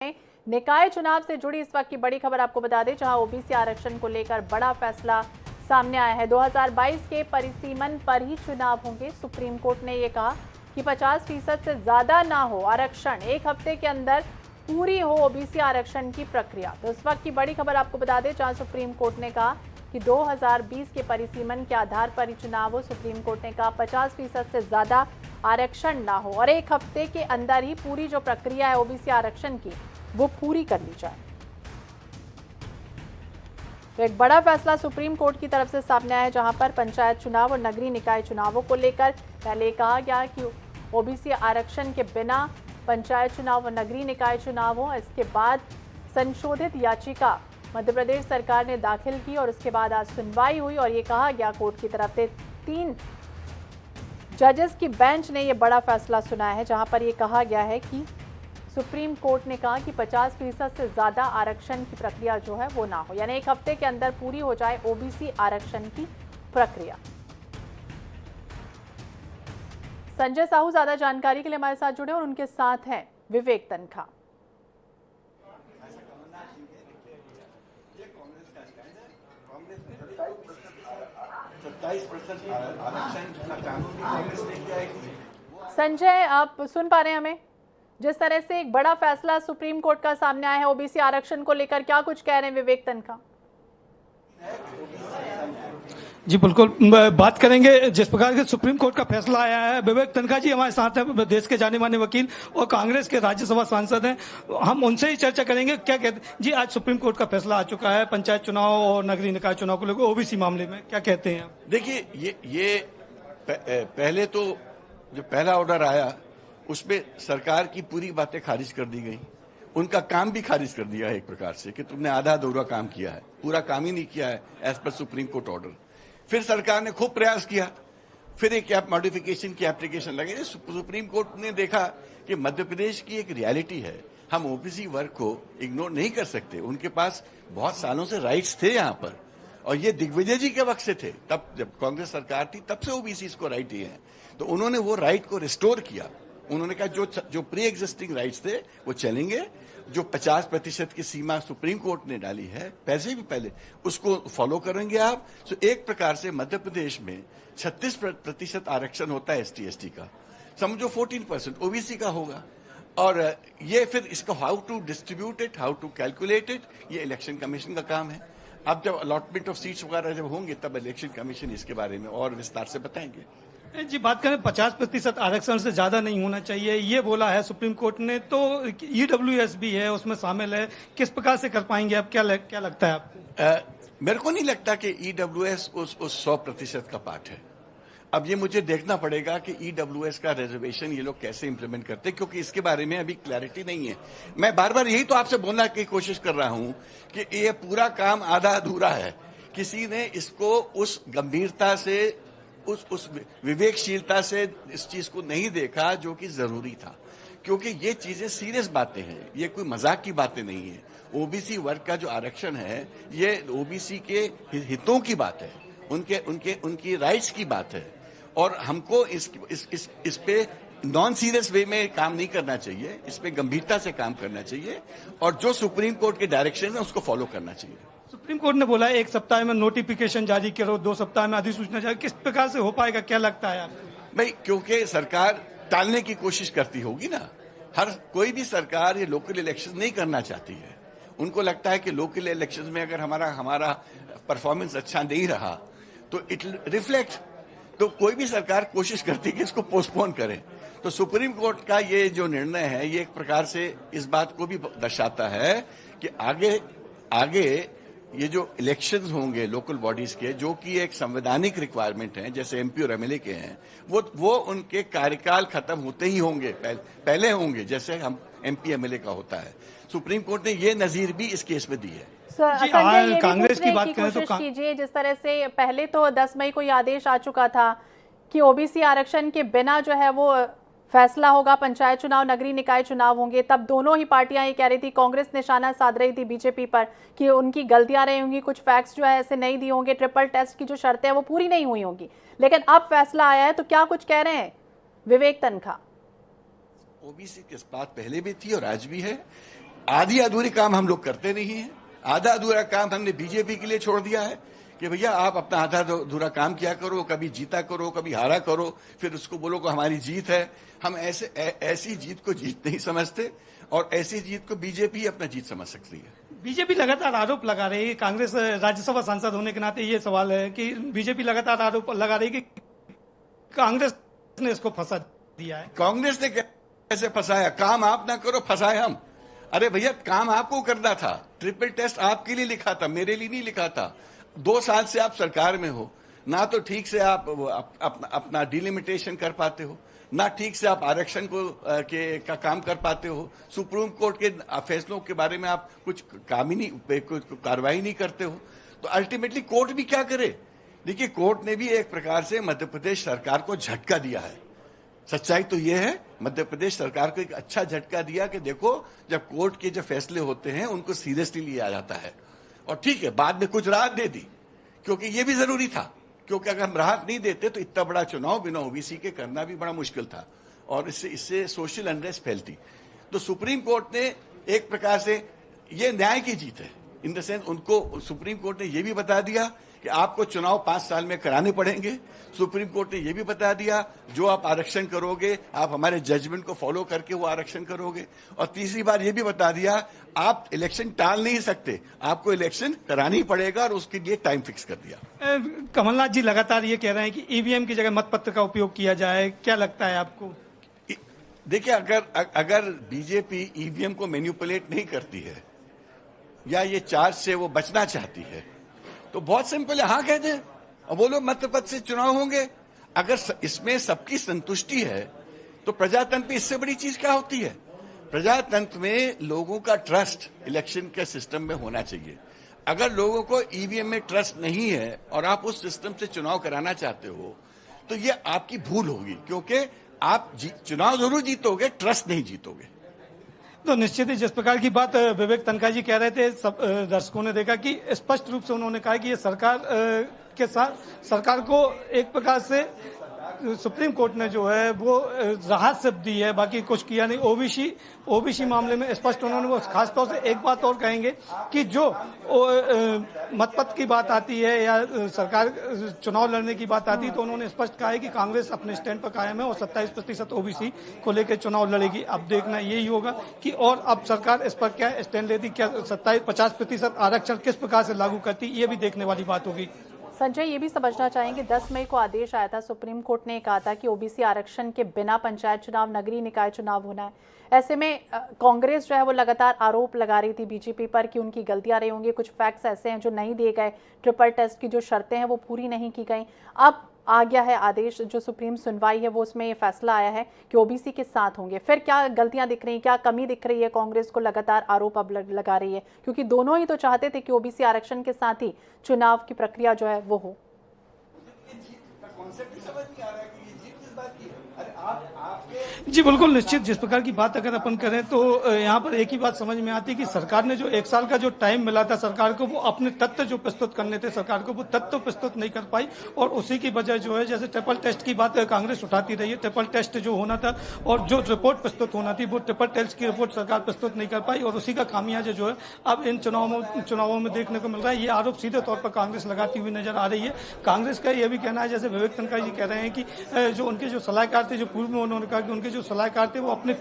निकाय चुनाव से जुड़ी इस वक्त की बड़ी खबर आपको बता दें, जहां ओबीसी आरक्षण को लेकर बड़ा फैसला सामने आया है। 2022 के परिसीमन पर ही चुनाव होंगे। सुप्रीम कोर्ट ने यह कहा कि 50% से ज्यादा ना हो आरक्षण, एक हफ्ते के अंदर पूरी हो ओबीसी आरक्षण की प्रक्रिया। तो इस वक्त की बड़ी खबर आपको बता दें, जहां सुप्रीम कोर्ट ने कहा कि 2020 के परिसीमन के आधार पर ही चुनाव हो। सुप्रीम कोर्ट ने कहा 50% से ज्यादा आरक्षण ना हो और एक हफ्ते के अंदर ही पूरी जो प्रक्रिया है ओबीसी आरक्षण की वो पूरी कर ली जाए। तो एक बड़ा फैसला सुप्रीम कोर्ट की तरफ से सामने आया है, जहां पर पंचायत चुनाव और नगरीय निकाय चुनावों को लेकर पहले कहा गया कि ओबीसी आरक्षण के बिना पंचायत चुनाव और नगरीय निकाय चुनाव हो। इसके बाद संशोधित याचिका मध्य प्रदेश सरकार ने दाखिल की और उसके बाद आज सुनवाई हुई और ये कहा गया कोर्ट की तरफ से 3 जजेस की बेंच ने ये बड़ा फैसला सुनाया है, जहां पर ये कहा गया है कि सुप्रीम कोर्ट ने कहा कि 50% से ज्यादा आरक्षण की प्रक्रिया जो है वो ना हो, यानी एक हफ्ते के अंदर पूरी हो जाए ओबीसी आरक्षण की प्रक्रिया। संजय साहू ज्यादा जानकारी के लिए हमारे साथ जुड़े और उनके साथ हैं विवेक तनखा। संजय, आप सुन पा रहे हैं हमें? जिस तरह से एक बड़ा फैसला सुप्रीम कोर्ट का सामने आया है ओबीसी आरक्षण को लेकर, क्या कुछ कह रहे हैं विवेक तनखा? जी बिल्कुल, बात करेंगे जिस प्रकार के सुप्रीम कोर्ट का फैसला आया है। विवेक तनखा जी हमारे साथ हैं, देश के जाने माने वकील और कांग्रेस के राज्यसभा सांसद हैं। हम उनसे ही चर्चा करेंगे। क्या कहते जी, आज सुप्रीम कोर्ट का फैसला आ चुका है पंचायत चुनाव और नगरीय निकाय चुनाव को लेकर ओबीसी मामले में, क्या कहते हैं आप? देखिए, ये पहले तो जो पहला ऑर्डर आया उसमें सरकार की पूरी बातें खारिज कर दी गई, उनका काम भी खारिज कर दिया है एक प्रकार से कि तुमने आधा अधूरा काम किया है, पूरा काम ही नहीं किया है as per supreme court order. फिर सरकार ने खूब प्रयास किया, फिर एक मॉडिफिकेशन की एप्लीकेशन लगे। सुप्रीम कोर्ट ने देखा कि मध्य प्रदेश की एक रियलिटी है, हम ओबीसी वर्ग को इग्नोर नहीं कर सकते। उनके पास बहुत सालों से राइट्स थे यहाँ पर, और ये दिग्विजय जी के वक्त से थे, तब जब कांग्रेस सरकार थी तब से ओबीसी को राइट ही है। तो उन्होंने वो राइट को रिस्टोर किया। उन्होंने कहा जो प्री एग्जिस्टिंग राइट्स थे वो चलेंगे, जो 50% की सीमा सुप्रीम कोर्ट ने डाली है पैसे भी पहले, उसको फॉलो करेंगे आप। तो एक प्रकार से मध्य प्रदेश में 36% आरक्षण होता है एसटी एसटी का, समझो 14% ओबीसी का होगा। और ये फिर इसको how to distribute it, how to calculate it, ये इलेक्शन कमीशन का काम है। अब जब अलॉटमेंट ऑफ सीट्स वगैरह जब होंगे तब इलेक्शन कमीशन इसके बारे में और विस्तार से बताएंगे। जी, बात करें 50% आरक्षण से ज्यादा नहीं होना चाहिए, ये बोला है सुप्रीम कोर्ट ने। तो ईडब्ल्यूएस भी है उसमें शामिल है, किस प्रकार से कर पाएंगे आप? क्या लगता है आपको? मेरे को नहीं लगता कि ईडब्ल्यूएस उस 100% का पार्ट है। अब ये मुझे देखना पड़ेगा कि ईडब्ल्यूएस का रिजर्वेशन ये लोग कैसे इंप्लीमेंट करते हैं, क्योंकि इसके बारे में अभी क्लैरिटी नहीं है। मैं बार बार यही तो आपसे बोलने की कोशिश कर रहा हूं कि ये पूरा काम आधा अधूरा है। किसी ने इसको उस गंभीरता से, उस विवेकशीलता से इस चीज को नहीं देखा जो कि जरूरी था, क्योंकि ये चीजें सीरियस बातें हैं, ये कोई मजाक की बातें नहीं है। ओबीसी वर्ग का जो आरक्षण है ये ओबीसी के हितों की बात है, उनकी राइट्स की बात है, और हमको इस पे नॉन सीरियस वे में काम नहीं करना चाहिए, इस पे गंभीरता से काम करना चाहिए और जो सुप्रीम कोर्ट के डायरेक्शन है उसको फॉलो करना चाहिए। सुप्रीम कोर्ट ने बोला है 1 सप्ताह में नोटिफिकेशन जारी करो, 2 सप्ताह में अधिसूचना जारी, किस प्रकार से हो पाएगा, क्या लगता है आपको? भाई, क्योंकि सरकार टालने की कोशिश करती होगी ना। हर कोई भी सरकार ये लोकल इलेक्शन नहीं करना चाहती है। उनको लगता है कि लोकल इलेक्शन में अगर हमारा परफॉर्मेंस अच्छा नहीं रहा तो इट रिफ्लेक्ट, तो कोई भी सरकार कोशिश करती है कि इसको पोस्टपोन करे। तो सुप्रीम कोर्ट का ये जो निर्णय है ये एक प्रकार से इस बात को भी दर्शाता है कि आगे ये जो इलेक्शंस होंगे लोकल बॉडीज के, जो कि एक संवैधानिक रिक्वायरमेंट है, जैसे एमपी और एमएलए के हैं, वो उनके कार्यकाल खत्म होते ही होंगे, पहले होंगे, जैसे हम एमपी एमएलए का होता है। सुप्रीम कोर्ट ने ये नजीर भी इस केस में दी है। कांग्रेस की बात करें तो कीजिए, जिस तरह से पहले तो 10 मई को आदेश आ चुका था कि ओबीसी आरक्षण के बिना जो है वो फैसला होगा, पंचायत चुनाव नगरीय निकाय चुनाव होंगे, तब दोनों ही पार्टियां ये कह रही थी, कांग्रेस निशाना साध रही थी बीजेपी पर कि उनकी गलतियां रही होंगी, कुछ फैक्ट्स जो है ऐसे नहीं दिए होंगे, ट्रिपल टेस्ट की जो शर्तें हैं वो पूरी नहीं हुई होंगी। लेकिन अब फैसला आया है तो क्या कुछ कह रहे हैं विवेक तनखा? ओबीसी की बात पहले भी थी और आज भी है। आधी अधूरी काम हम लोग करते नहीं है। आधा अधूरा काम हमने बीजेपी के लिए छोड़ दिया है कि भैया आप अपना आधा अधूरा काम किया करो, कभी जीता करो, कभी हारा करो, फिर उसको बोलो कि हमारी जीत है। हम ऐसी जीत को जीत नहीं समझते और ऐसी जीत को बीजेपी अपना जीत समझ सकती है। बीजेपी लगातार आरोप लगा रही है, कांग्रेस राज्यसभा सांसद होने के नाते ये सवाल है कि बीजेपी लगातार आरोप लगा रही है कि कांग्रेस ने इसको फंसा दिया है। कांग्रेस ने कैसे फंसाया? काम आप ना करो, फंसाए हम। अरे भैया काम आपको करना था। ट्रिपल टेस्ट आपके लिए लिखा था, मेरे लिए नहीं लिखा था। 2 साल से आप सरकार में हो, ना तो ठीक से आप अपना डिलिमिटेशन कर पाते हो, ना ठीक से आप आरक्षण का काम कर पाते हो। सुप्रीम कोर्ट के फैसलों के बारे में आप कुछ कार्रवाई नहीं करते हो। तो अल्टीमेटली कोर्ट भी क्या करे? देखिए, कोर्ट ने भी एक प्रकार से मध्य प्रदेश सरकार को झटका दिया है। सच्चाई तो यह है, मध्य प्रदेश सरकार को एक अच्छा झटका दिया कि देखो, जब कोर्ट के जो फैसले होते हैं उनको सीरियसली लिया जाता है। और ठीक है, बाद में कुछ राहत दे दी, क्योंकि ये भी जरूरी था, क्योंकि अगर हम राहत नहीं देते तो इतना बड़ा चुनाव बिना ओबीसी के करना भी बड़ा मुश्किल था और इससे सोशल अनरेस्ट फैलती। तो सुप्रीम कोर्ट ने एक प्रकार से ये न्याय की जीत है। इन द सेंस उनको सुप्रीम कोर्ट ने ये भी बता दिया कि आपको चुनाव 5 साल में कराने पड़ेंगे। सुप्रीम कोर्ट ने यह भी बता दिया जो आप आरक्षण करोगे, आप हमारे जजमेंट को फॉलो करके वो आरक्षण करोगे। और तीसरी बार यह भी बता दिया आप इलेक्शन टाल नहीं सकते, आपको इलेक्शन कराना ही पड़ेगा और उसके लिए टाइम फिक्स कर दिया। कमलनाथ जी लगातार ये कह रहे हैं कि ईवीएम की जगह मतपत्र का उपयोग किया जाए, क्या लगता है आपको? देखिए, अगर बीजेपी ईवीएम को मैनिपुलेट नहीं करती है या ये चार्ज से वो बचना चाहती है तो बहुत सिंपल है, हाँ कह दें और वो लोग मतपत्र से चुनाव होंगे। अगर इसमें सबकी संतुष्टि है तो प्रजातंत्र में इससे बड़ी चीज क्या होती है? प्रजातंत्र में लोगों का ट्रस्ट इलेक्शन के सिस्टम में होना चाहिए। अगर लोगों को ईवीएम में ट्रस्ट नहीं है और आप उस सिस्टम से चुनाव कराना चाहते हो तो ये आपकी भूल होगी, क्योंकि आप चुनाव जरूर जीतोगे, ट्रस्ट नहीं जीतोगे। तो निश्चित ही जिस प्रकार की बात विवेक तनखा जी कह रहे थे, सब दर्शकों ने देखा कि स्पष्ट रूप से उन्होंने कहा कि ये सरकार के साथ सरकार को एक प्रकार से सुप्रीम कोर्ट ने जो है वो राहत सिर्फ दी है, बाकी कुछ किया नहीं। ओबीसी मामले में स्पष्ट उन्होंने वो खासतौर से एक बात और कहेंगे कि जो मतपत्र की बात आती है या सरकार चुनाव लड़ने की बात आती है तो उन्होंने स्पष्ट कहा है कि कांग्रेस अपने स्टैंड पर कायम है और 27% ओबीसी को लेकर चुनाव लड़ेगी। अब देखना यही होगा कि और अब सरकार इस पर क्या स्टैंड लेती, क्या 50% आरक्षण किस प्रकार से लागू करती, ये भी देखने वाली बात होगी। संजय, ये भी समझना चाहेंगे 10 मई को आदेश आया था, सुप्रीम कोर्ट ने कहा था कि ओबीसी आरक्षण के बिना पंचायत चुनाव, नगरीय निकाय चुनाव होना है। ऐसे में कांग्रेस जो है वो लगातार आरोप लगा रही थी बीजेपी पर कि उनकी गलतियां रही होंगी, कुछ फैक्ट्स ऐसे हैं जो नहीं दिए गए, ट्रिपल टेस्ट की जो शर्तें हैं वो पूरी नहीं की गई। अब आ गया है आदेश, जो सुप्रीम सुनवाई है वो उसमें ये फैसला आया है कि ओबीसी के साथ होंगे। फिर क्या गलतियां दिख रही हैं, क्या कमी दिख रही है? कांग्रेस को लगातार आरोप अब लगा रही है, क्योंकि दोनों ही तो चाहते थे कि ओबीसी आरक्षण के साथ ही चुनाव की प्रक्रिया जो है वो हो। जी बिल्कुल, निश्चित जिस प्रकार की बात अगर अपन करें तो यहाँ पर एक ही बात समझ में आती है कि सरकार ने जो 1 साल का जो टाइम मिला था सरकार को, वो अपने तथ्य जो प्रस्तुत करने थे सरकार को, वो तथ्य प्रस्तुत नहीं कर पाई। और उसी की वजह जो है, जैसे ट्रिपल टेस्ट की बात कांग्रेस उठाती रही है, ट्रिपल टेस्ट जो होना था और जो रिपोर्ट प्रस्तुत होना थी वो ट्रिपल टेस्ट की रिपोर्ट सरकार प्रस्तुत नहीं कर पाई और उसी का खामियाजा जो है अब इन चुनावों में देखने को मिल रहा है। ये आरोप सीधे तौर पर कांग्रेस लगाती हुई नजर आ रही है। कांग्रेस का यह भी कहना है, जैसे विवेक तनखा जी कह रहे हैं कि जो उनके जो सलाहकार थे, जो पूर्व में उन्होंने कहा कि उनके जो सलाहकार थे वो अपने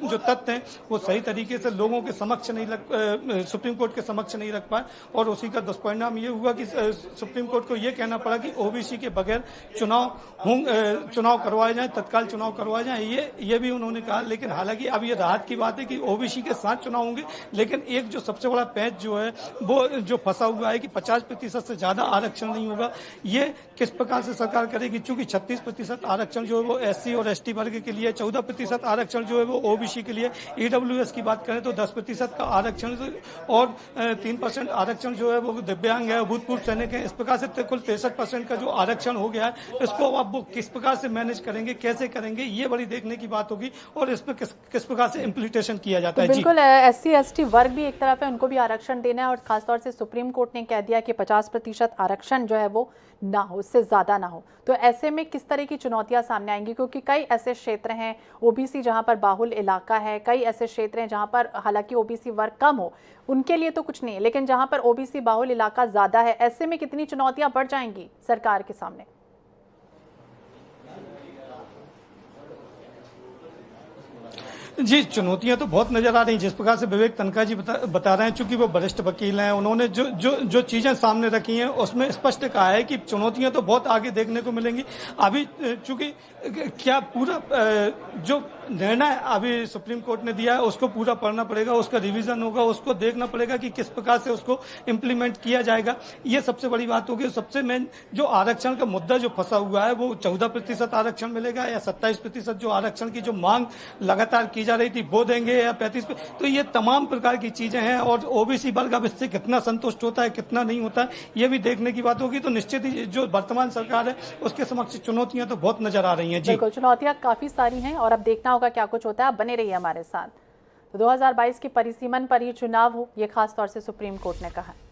जो तथ्य हैं वो सही तरीके से लोगों के समक्ष नहीं सुप्रीम कोर्ट के समक्ष नहीं रख पाए और उसी का दुष्परिणाम ये हुआ कि सुप्रीम कोर्ट को ये कहना पड़ा कि ओबीसी के बगैर चुनाव करवाए जाएं, तत्काल चुनाव करवाए जाएं। ये भी उन्होंने कहा। लेकिन हालांकि अब ये राहत की बात है कि ओबीसी के साथ चुनाव होंगे, लेकिन एक जो सबसे बड़ा पैच जो है वो जो फंसा हुआ है कि 50% से ज्यादा आरक्षण नहीं होगा। ये किस प्रकार से सरकार करेगी? चूंकि 36% आरक्षण जो है वो एससी और एसटी वर्ग के लिए, 14% आरक्षण जो है वो ओबीसी के लिए, ईडब्ल्यूएस की बात करें तो 10% का आरक्षण और 3% आरक्षण जो है वो दिव्यांग है, भूतपूर्व सैनिक है। इस प्रकार से कुल 63% का जो आरक्षण हो गया है, इसको अब वो किस प्रकार से मैनेज करेंगे, कैसे करेंगे, ये बड़ी देखने की बात होगी और इस पर किस प्रकार से इम्प्लीमेंटेशन किया जाता है। बिल्कुल, एससी एसटी वर्ग भी एक तरफ है, उनको भी आरक्षण देना है और खासतौर से सुप्रीम कोर्ट ने कह दिया कि 50% आरक्षण जो है वो ना हो, उससे ज्यादा ना हो। तो ऐसे में किस तरह की चुनौतियां सामने आएंगी? क्योंकि कई ऐसे क्षेत्र हैं हैं, ओबीसी जहां पर बाहुल इलाका है, कई ऐसे क्षेत्र हैं जहां पर हालांकि ओबीसी वर्ग कम हो, उनके लिए तो कुछ नहीं है, लेकिन जहां पर ओबीसी बाहुल इलाका ज्यादा है, ऐसे में कितनी चुनौतियां बढ़ जाएंगी सरकार के सामने? जी, चुनौतियां तो बहुत नजर आ रही हैं। जिस प्रकार से विवेक तनखा जी बता रहे हैं, चूंकि वो वरिष्ठ वकील हैं, उन्होंने जो चीजें सामने रखी हैं उसमें स्पष्ट कहा है कि चुनौतियां तो बहुत आगे देखने को मिलेंगी। अभी चूंकि क्या पूरा जो निर्णय अभी सुप्रीम कोर्ट ने दिया है उसको पूरा पढ़ना पड़ेगा, उसका रिवीजन होगा, उसको देखना पड़ेगा कि किस प्रकार से उसको इम्प्लीमेंट किया जाएगा। ये सबसे बड़ी बात होगी। सबसे मेन जो आरक्षण का मुद्दा जो फंसा हुआ है वो 14% आरक्षण मिलेगा या 27% जो आरक्षण की जो मांग लगातार की जा रही थी वो देंगे या 35%। तो ये तमाम प्रकार की चीजें हैं और ओबीसी वर्ग अब इससे कितना संतुष्ट होता है कितना नहीं होता है ये भी देखने की बात होगी। तो निश्चित ही जो वर्तमान सरकार है उसके समक्ष चुनौतियां तो बहुत नजर आ रही हैं। जी बिल्कुल, चुनौतियां काफी सारी हैं और अब देखना होगा क्या कुछ होता है। आप बने रहिए हमारे साथ। तो 2022 की परिसीमन पर ही चुनाव हो, ये खास तौर से सुप्रीम कोर्ट ने कहा है।